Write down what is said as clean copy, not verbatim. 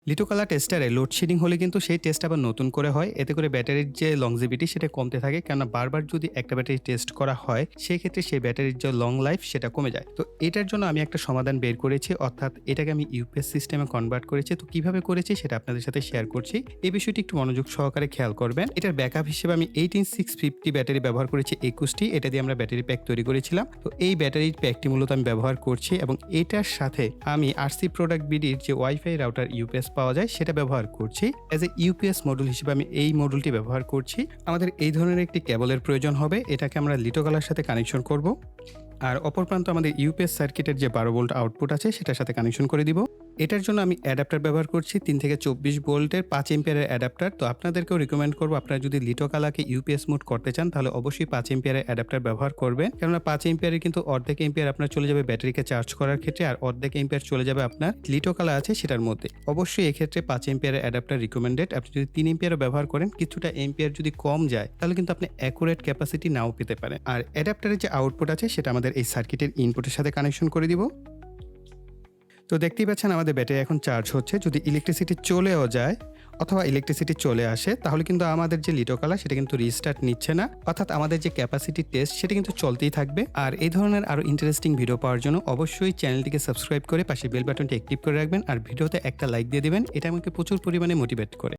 লিটো colour টেস্টারে load shedding হলে কিন্তু সেই টেস্ট আবার নতুন করে হয়। এতে করে ব্যাটারির যে লংজিভিটি সেটা কমতে থাকে। কেননা বারবার যদি একটা ব্যাটারি টেস্ট করা হয়, সেক্ষেত্রে সেই ব্যাটারির যে লং লাইফ সেটা কমে যায়। তো এটার জন্য আমি একটা সমাধান বের করেছি, অর্থাৎ এটাকে আমি ইউপিএস সিস্টেমে কনভার্ট করেছি। তো কিভাবে করেছি সেটা আপনাদের সাথে শেয়ার করছি। এই বিষয়টি একটু মনোযোগ সহকারে খেয়াল করবেন। এটার ব্যাকআপ হিসেবে আমি 18650 ব্যাটারি ব্যবহার করেছি 21টি। এটা দিয়ে আমরা ব্যাটারি প্যাক তৈরি করেছিলাম। তো এই ব্যাটারির প্যাকটি মূলত আমি ব্যবহার করছি এবং এটার সাথে আমি আরসি প্রোডাক্ট বিডির যে ওয়াইফাই রাউটার ইউপিএস পাওয়া যায় সেটা ব্যবহার করছি। অ্যাজ এ ইউপিএস মডুল হিসেবে আমি এই মডুলটি ব্যবহার করছি। আমাদের এই ধরনের একটি কেবলের প্রয়োজন হবে। এটাকে আমরা লিটো কালার সাথে কানেকশন করব। আর অপর প্রান্ত আমাদের ইউপিএস সার্কিটের যে 12 ভোল্ট আউটপুট আছে সেটার সাথে কানেকশন করে দিব। এটার জন্য আমি অ্যাডাপ্টার ব্যবহার করছি 3 থেকে 24 ভোল্টের 5 এম্পিয়ারের অ্যাডাপ্টার। তো আপনাদেরকেও রিকমেন্ড করব, আপনারা যদি লিটো কালাকে ইউপিএস মোড করতে চান তাহলে অবশ্যই 5 এম্পিয়ারের অ্যাডাপ্টার ব্যবহার করবেন। কেননা 5 এম্পিয়ারের কিন্তু অর্ধেক এম্পিয়ার আপনার চলে যাবে ব্যাটারিকে চার্জ করার ক্ষেত্রে, আর অর্ধেক এম্পিয়ার চলে যাবে আপনার লিটো কালা আছে সেটার মধ্যে। অবশ্যই এক্ষেত্রে 5 এম্পিয়ারের অ্যাডাপ্টার রিকমেন্ডেড। আপনি যদি 3 এম্পিয়ারও ব্যবহার করেন, কিছুটা এম্পিয়ার যদি কম যায় তাহলে কিন্তু আপনি অ্যাকুরেট ক্যাপাসিটি নাও পেতে পারেন। আর অ্যাডাপ্টারের যে আউটপুট আছে সেটা আমাদের এই সার্কিটের ইনপুটের সাথে কানেকশন করে দিব। তো দেখতেই পাচ্ছেন আমাদের ব্যাটারি এখন চার্জ হচ্ছে। যদি ইলেকট্রিসিটি চলেও যায় অথবা ইলেকট্রিসিটি চলে আসে তাহলে কিন্তু আমাদের যে লিটো কালার সেটা কিন্তু রিস্টার্ট নিচ্ছে না, অর্থাৎ আমাদের যে ক্যাপাসিটি টেস্ট সেটা কিন্তু চলতেই থাকবে। আর এই ধরনের আরো ইন্টারেস্টিং ভিডিও পাওয়ার জন্য অবশ্যই চ্যানেলটিকে সাবস্ক্রাইব করে পাশে বেল বাটনটি অ্যাক্টিভ করে রাখবেন আর ভিডিওতে একটা লাইক দিয়ে দিবেন। এটা আমাকে প্রচুর পরিমাণে মোটিভেট করে।